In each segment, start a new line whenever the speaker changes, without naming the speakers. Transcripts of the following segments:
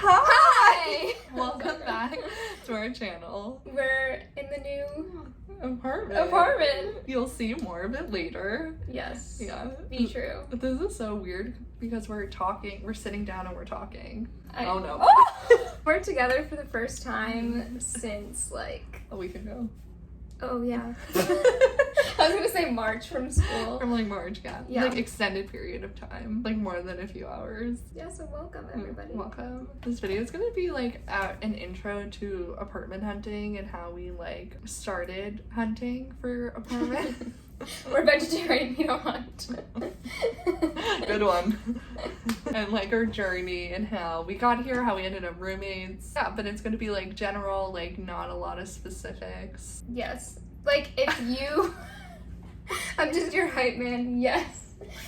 Hi!
Welcome back to our channel.
We're in the new
apartment. You'll see more of it later.
Yes.
Yeah.
Be true.
This is so weird because we're sitting down and we're talking. Oh no.
Oh! We're together for the first time since like
a week ago.
Oh yeah. I was gonna say March from school.
From like March, yeah. Like extended period of time. Like more than a few hours.
Yeah, so welcome everybody.
Welcome. This video is gonna be like an intro to apartment hunting and how we like started hunting for apartment.
We're vegetarian, we don't hunt.
Good one. And like our journey and how we got here, how we ended up roommates. Yeah, but it's gonna be like general, like not a lot of specifics.
Yes. Like if you I'm just your hype man, yes.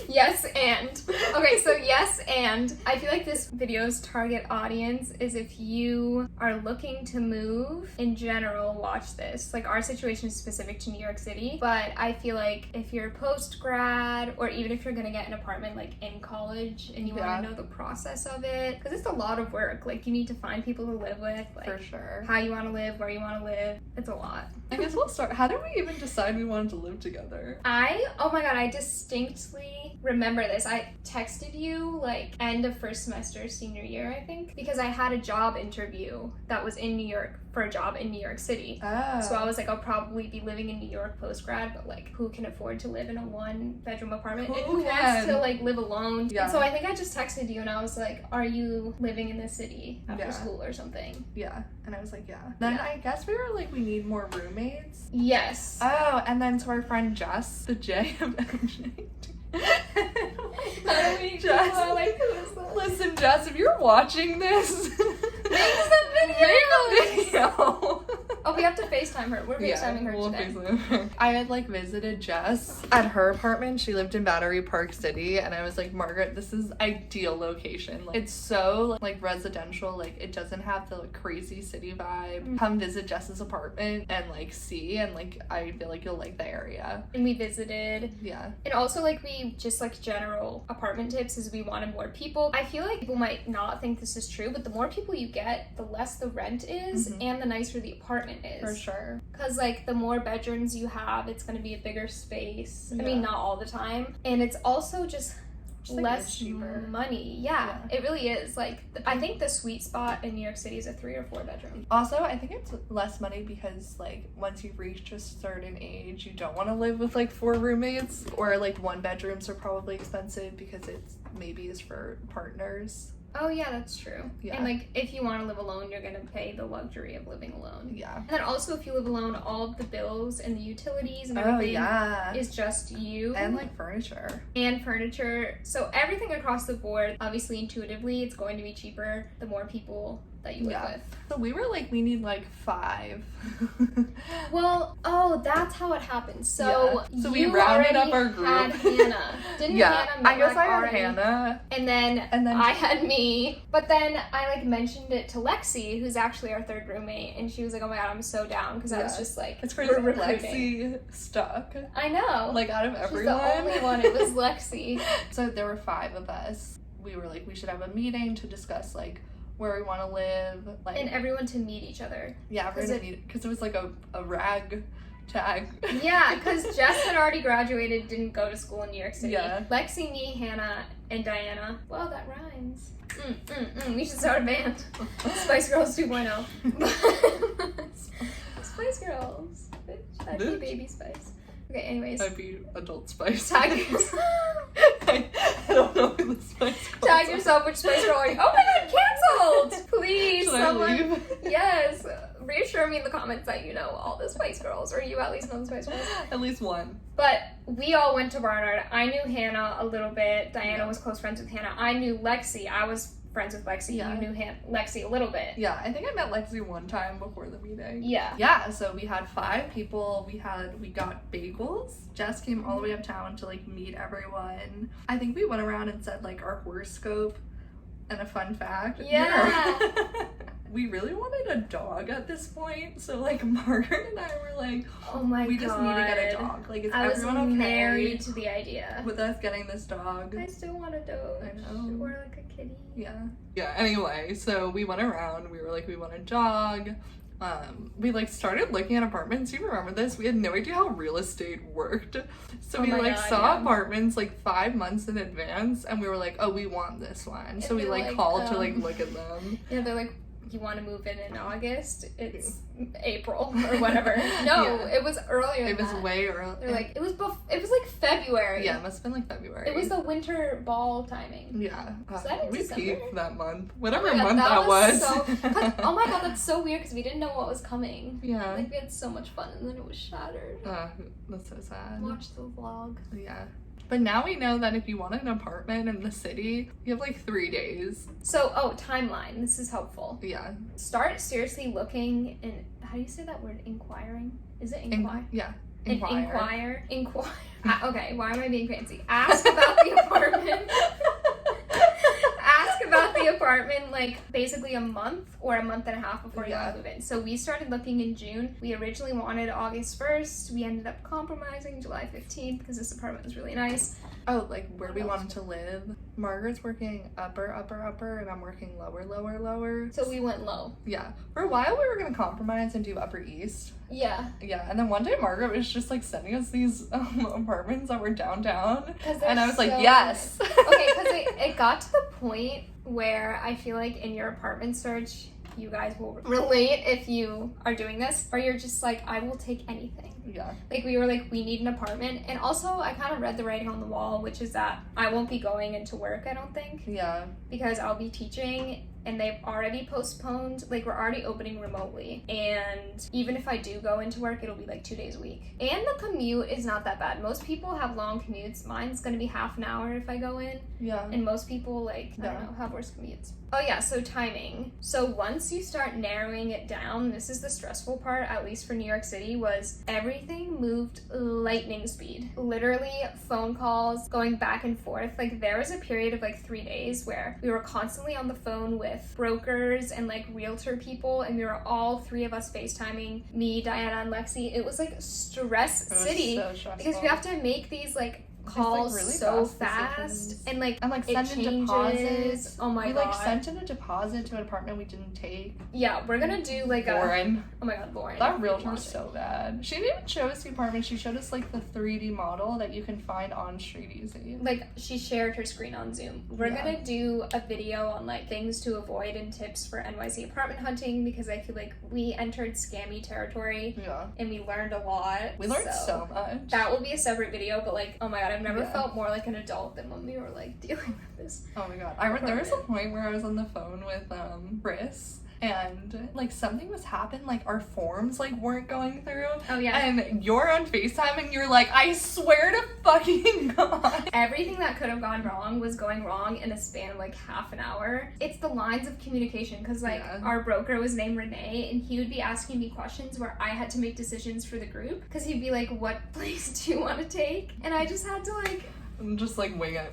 Yes, and. Okay, so yes, and. I feel like this video's target audience is if you are looking to move, in general, watch this. Like, our situation is specific to New York City, but I feel like if you're post-grad, or even if you're gonna get an apartment, like, in college, and you want to know the process of it, because it's a lot of work. Like, you need to find people to live with, like,
for sure.
How you want to live, where you want to live. It's a lot.
I guess we'll start. How did we even decide we wanted to live together?
Oh my god, I distinctly remember this. I texted you like end of first semester senior year, I think, because I had a job interview that was in New York for a job in New York City.
Oh.
So I was like, I'll probably be living in New York post grad, but like who can afford to live in a 1-bedroom apartment and who wants to like live alone?
Yeah.
And so I think I just texted you and I was like, are you living in this city after school or something?
Yeah. And I was like, yeah. Then I guess we were like, we need more roommates.
Yes.
Oh, and then to our friend Jess, the J of MJ.
How do we Jess, like,
listen, Jess, if you're watching this,
make a video. Oh, we have to FaceTime her. We're FaceTiming her today.
FaceTime her. I had like visited Jess at her apartment. She lived in Battery Park City, and I was like, Margaret, this is ideal location. Like, it's so like residential. Like it doesn't have the like, crazy city vibe. Come visit Jess's apartment and like see, and like I feel like you'll like the area.
And we visited.
Yeah.
And also like we just like general apartment tips is we wanted more people. I feel like people might not think this is true, but the more people you get, the less the rent is and the nicer the apartment is.
For sure.
Because like the more bedrooms you have, it's going to be a bigger space. I mean, not all the time. And it's also just
like
less
cheaper
money. Yeah, it really is. Like I think the sweet spot in New York City is a 3 or 4 bedroom.
Also, I think it's less money because like once you reach a certain age, you don't want to live with like 4 roommates, or like 1 bedrooms are probably expensive because it's maybe is for partners.
Oh yeah, that's true.
Yeah.
And like if you want to live alone, you're gonna pay the luxury of living alone.
Yeah.
And then also if you live alone, all of the bills and the utilities and everything is just you.
And like furniture.
And furniture. So everything across the board, obviously intuitively, it's going to be cheaper the more people that you live with.
So we were like, we need like 5.
Well, that's how it happened. So
we rounded up our group.
Had Hannah. Didn't Hannah?
I guess I had Hannah.
And then I had me. But then I like mentioned it to Lexi, who's actually our 3rd roommate, and she was like, "Oh my god, I'm so down," because I was just like,
"It's crazy." Lexi stuck.
I know.
Like out of everyone,
she's the only one. It was Lexi.
So there were 5 of us. We were like, we should have a meeting to discuss like where we want to live, like,
and everyone to meet each other.
Yeah, everyone to meet, because it was like a rag tag.
Yeah, because Jess had already graduated, didn't go to school in New York City.
Yeah.
Lexi, me, Hannah, and Diana. Wow, that rhymes. We should start a band. Spice Girls 2.0. Spice Girls. Bitch. I'd be Baby Spice. Okay, anyways.
I'd be Adult Spice.
Tag yourself.
I don't know who the Spice Girls
Tag yourself, which Spice Girl are you? Oh my god, cancelled! Please,
Should I leave?
Yes. Reassure me in the comments that you know all the Spice Girls, or you at least know the Spice Girls.
At least one.
But we all went to Barnard. I knew Hannah a little bit. Diana was close friends with Hannah. I knew Lexi. I was friends with Lexi. You knew Lexi a little bit.
Yeah, I think I met Lexi one time before the meeting.
Yeah.
Yeah, so we had 5 people. We got bagels. Jess came all the way uptown to like meet everyone. I think we went around and said like our horoscope and a fun fact.
Yeah.
we really wanted a dog at this point. So like Margaret and I were like,
oh my god,
we just need to get a dog. Like, is
I was
everyone okay
married to the idea
with us getting this dog?
I still want a dog.
I know.
Or like a kitty.
Yeah, anyway, so we went around, we were like, we want a dog. We like started looking at apartments. You remember this? We had no idea how real estate worked. So
Oh
we
my
like
God,
saw
yeah.
apartments like 5 months in advance, and we were like, oh, we want this one. So we
they're
like
like,
called to like look at them.
Yeah, they're like, you want to move in August? It's April or whatever. No,
Yeah.
it was earlier.
It
than
was
that.
way early.
They're like, it was like February.
Yeah, it must have been like February.
It was the winter ball timing.
Yeah.
Was that in
we
December?
peaked that month. Whatever
Oh my God,
month that was.
Oh my god, that's so weird because we didn't know what was coming.
Yeah.
Like we had so much fun and then it was shattered.
That's so sad.
Watch the vlog.
Yeah. But now we know that if you want an apartment in the city, you have like 3 days.
So, timeline. This is helpful.
Yeah.
Start seriously looking and how do you say that word? Inquiring? Is it inquire?
Yeah.
Inquire. Okay, why am I being fancy? Ask about the apartment. Ask about the apartment like basically a month or a month and a half before you want to move in. So we started looking in June. We originally wanted August 1st. We ended up compromising July 15th because this apartment was really nice.
Oh, like where we wanted to live. Margaret's working upper, and I'm working lower.
So we went low.
Yeah. For a while we were gonna compromise and do Upper East.
Yeah.
Yeah, and then one day Margaret was just like sending us these apartments that were downtown. And I was like, yes.
Nice. Okay, because it got to the point where I feel like in your apartment search, you guys will relate if you are doing this, or you're just like, I will take anything.
Yeah.
Like we were like, we need an apartment. And also I kind of read the writing on the wall, which is that I won't be going into work, I don't think.
Yeah.
Because I'll be teaching and they've already postponed, like we're already opening remotely. And even if I do go into work, it'll be like 2 days a week. And the commute is not that bad. Most people have long commutes. Mine's gonna be half an hour if I go in.
Yeah.
And most people like, I don't know, have worse commutes. Oh yeah, so timing. So once you start narrowing it down, this is the stressful part, at least for New York City, was everything moved lightning speed. Literally phone calls going back and forth. Like there was a period of like 3 days where we were constantly on the phone with brokers and like realtor people, and we were all three of us FaceTiming, me, Diana, and Lexi. It was like stress city
so stressful.
because we have to make these like calls
really
so
fast
fast and like
send
it
in
changes.
deposits.
Oh my
we
god.
like sent in a deposit to an apartment we didn't take.
Yeah, we're gonna do like
Lauren.
Oh my god, Lauren.
That realtor was so bad. She didn't even show us the apartment. She showed us like the 3D model that you can find on Street Easy.
Like she shared her screen on Zoom. We're gonna do a video on like things to avoid and tips for NYC apartment hunting because I feel like we entered scammy territory.
Yeah.
And we learned a lot.
We learned so much.
That will be a separate video, but like, oh my god, I've never felt more like an adult than when we were like dealing with this.
Oh my god. I remember there was a point where I was on the phone with Chris and like something was happening, like our forms like weren't going through.
Oh yeah.
And you're on FaceTime and you're like, I swear to fucking god.
Everything that could have gone wrong was going wrong in a span of like half an hour. It's the lines of communication because like our broker was named Renee and he would be asking me questions where I had to make decisions for the group because he'd be like, what place do you want to take? And I just had to like
just like wing it.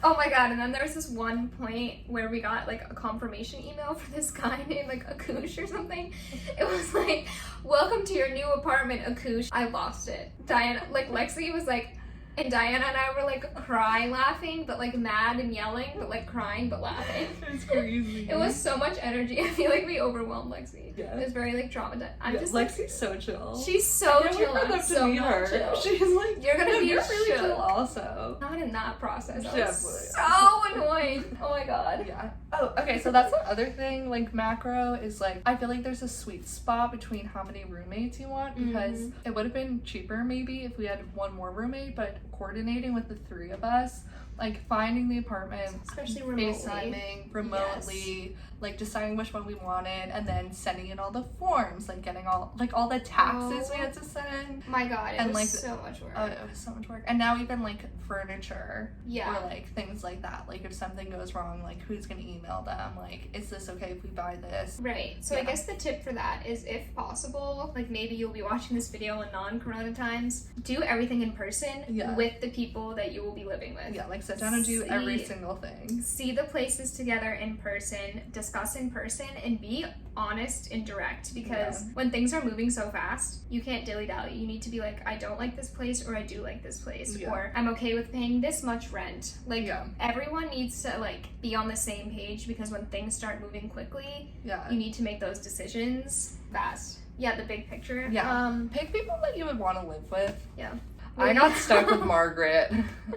Oh my god, and then there was this one point where we got like a confirmation email for this guy named like Akush or something. It was like, welcome to your new apartment, Akush. I lost it. Diana, like Lexi was like, and Diana and I were like crying laughing, but like mad and yelling, but like crying but laughing.
It's crazy.
It was so much energy. I feel like we overwhelmed Lexi.
Yeah.
It was very like traumatized. I'm just
Lexi's
like,
so chill.
She's so chill.
I'm so
meet her.
chill. She's like,
you're gonna be
really
shook.
chill also.
Not in that process. I was
Definitely.
so annoyed. Oh my god.
Yeah. Oh, okay, so that's the other thing, like macro is like, I feel like there's a sweet spot between how many roommates you want because it would have been cheaper maybe if we had one more roommate, but coordinating with the three of us, like finding the apartment,
especially remotely.
FaceTiming remotely, like deciding which one we wanted, and then sending in all the forms, like getting all the taxes we had to send.
My god, it was
like,
so much work.
It was so much work. And now even like furniture
or
like things like that. Like if something goes wrong, like who's gonna email them? Like, is this okay if we buy this?
Right. So I guess the tip for that is if possible, like maybe you'll be watching this video in non-corona times, do everything in person with the people that you will be living with.
Yeah, like sit down and do every single thing.
See the places together in person, discuss in person, and be honest and direct, because when things are moving so fast, you can't dilly-dally. You need to be like, I don't like this place, or I do like this place, or I'm okay with paying this much rent. Like, everyone needs to like be on the same page, because when things start moving quickly, you need to make those decisions fast. Yeah, the big picture.
Yeah. Pick people that you would want to live with.
Yeah.
I got stuck with Margaret.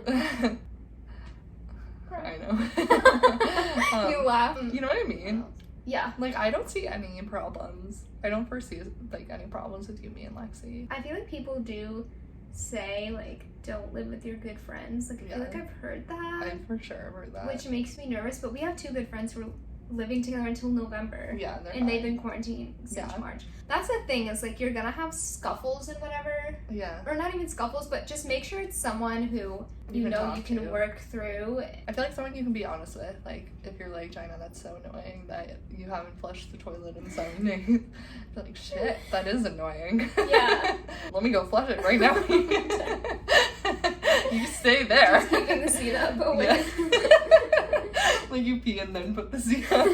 I know.
You laugh.
You know what I mean?
Yeah.
Like, I don't see any problems. I don't foresee, like, any problems with you, me, and Lexi.
I feel like people do say, like, don't live with your good friends. Like, I feel like I've heard that.
I've for sure heard that.
Which makes me nervous, but we have 2 good friends who are living together until November.
Yeah,
and they've been quarantined since March. That's the thing, is like, you're gonna have scuffles and whatever.
Yeah.
Or not even scuffles, but just make sure it's someone who you know you can work through.
I feel like someone you can be honest with. Like, if you're like, Gina, that's so annoying that you haven't flushed the toilet in 7 days. You're like, shit, that is annoying.
Yeah.
Let me go flush it right now. You stay there.
Just keeping the seat up away.
Like, you pee and then put the seat up.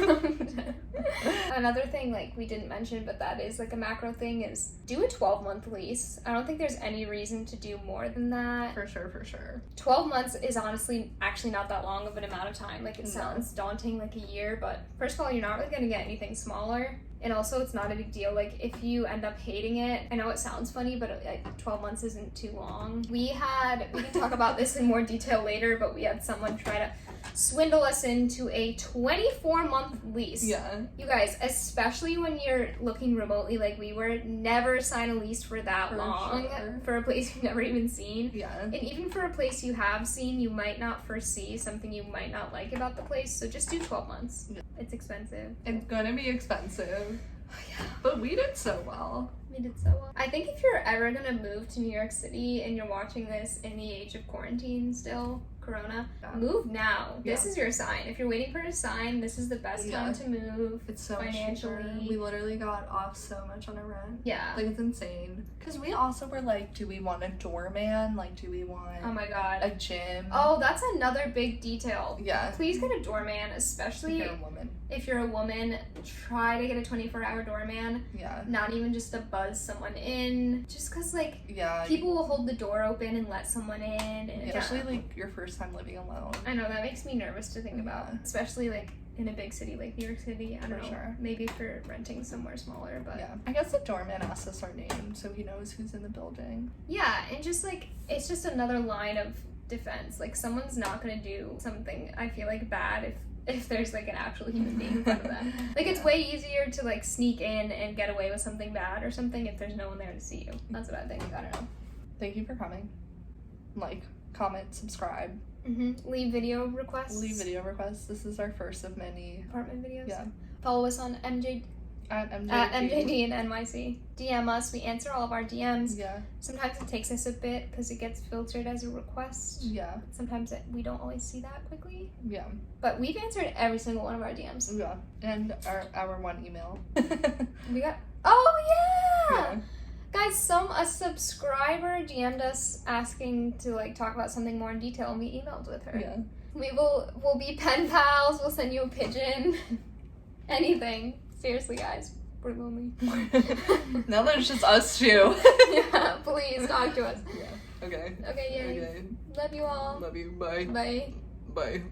Another thing, like, we didn't mention, but that is like a macro thing, is do a 12-month lease. I don't think there's any reason to do more than that.
For sure.
12 months is honestly actually not that long of an amount of time. Like, it sounds daunting, like a year, but first of all, you're not really going to get anything smaller. And also, it's not a big deal. Like, if you end up hating it, I know it sounds funny, but 12 months isn't too long. We can talk about this in more detail later, but we had someone try to swindle us into a 24-month lease.
Yeah.
You guys, especially when you're looking remotely like we were, never sign a lease for that long.
Sure.
For a place you've never even seen.
Yeah.
And even for a place you have seen, you might not foresee something you might not like about the place. So just do 12 months. Yeah. It's expensive.
It's gonna be expensive. Yeah. But we did so well.
We did so well. I think if you're ever gonna move to New York City and you're watching this in the age of quarantine still, Corona, move now. This is your sign. If you're waiting for a sign, this is the best time to move.
It's so
financially.
Cheaper. We literally got off so much on our rent.
Yeah.
Like, it's insane. Because we also were like, do we want a doorman? Like, do we want
oh my god,
a gym?
Oh, that's another big detail.
Yeah.
Please get a doorman, especially
if you're a woman.
If you're a woman, try to get a 24-hour doorman.
Yeah.
Not even just to buzz someone in. Just because, like,
yeah,
people will hold the door open and let someone in. And
especially, like, your first time living alone.
I know, that makes me nervous to think about. Especially, like, in a big city like New York City. I don't know. Sure. Maybe for renting somewhere smaller, but...
Yeah. I guess the doorman asks us our name, so he knows who's in the building.
Yeah, and just, like, it's just another line of defense. Like, someone's not gonna do something, I feel like, bad if there's, like, an actual human being in front of them. Like, it's way easier to, like, sneak in and get away with something bad or something if there's no one there to see you. That's what I think. I don't know.
Thank you for coming. Like, comment, subscribe.
Leave video requests.
This is our first of many
apartment videos.
Yeah.
Follow us on at MJD and NYC. DM us. We answer all of our DMs.
Yeah.
Sometimes it takes us a bit because it gets filtered as a request.
Yeah.
Sometimes we don't always see that quickly.
Yeah.
But we've answered every single one of our DMs.
Yeah. And our one email.
We got. Oh yeah. Guys, a subscriber DM'd us asking to, like, talk about something more in detail, and we emailed with her.
Yeah.
We'll be pen pals. We'll send you a pigeon. Anything. Seriously, guys, we're lonely.
Now there's just us two.
Yeah, please talk to us.
Yeah. Okay.
Okay, yay.
Okay.
Love you all.
Love you. Bye.
Bye.
Bye.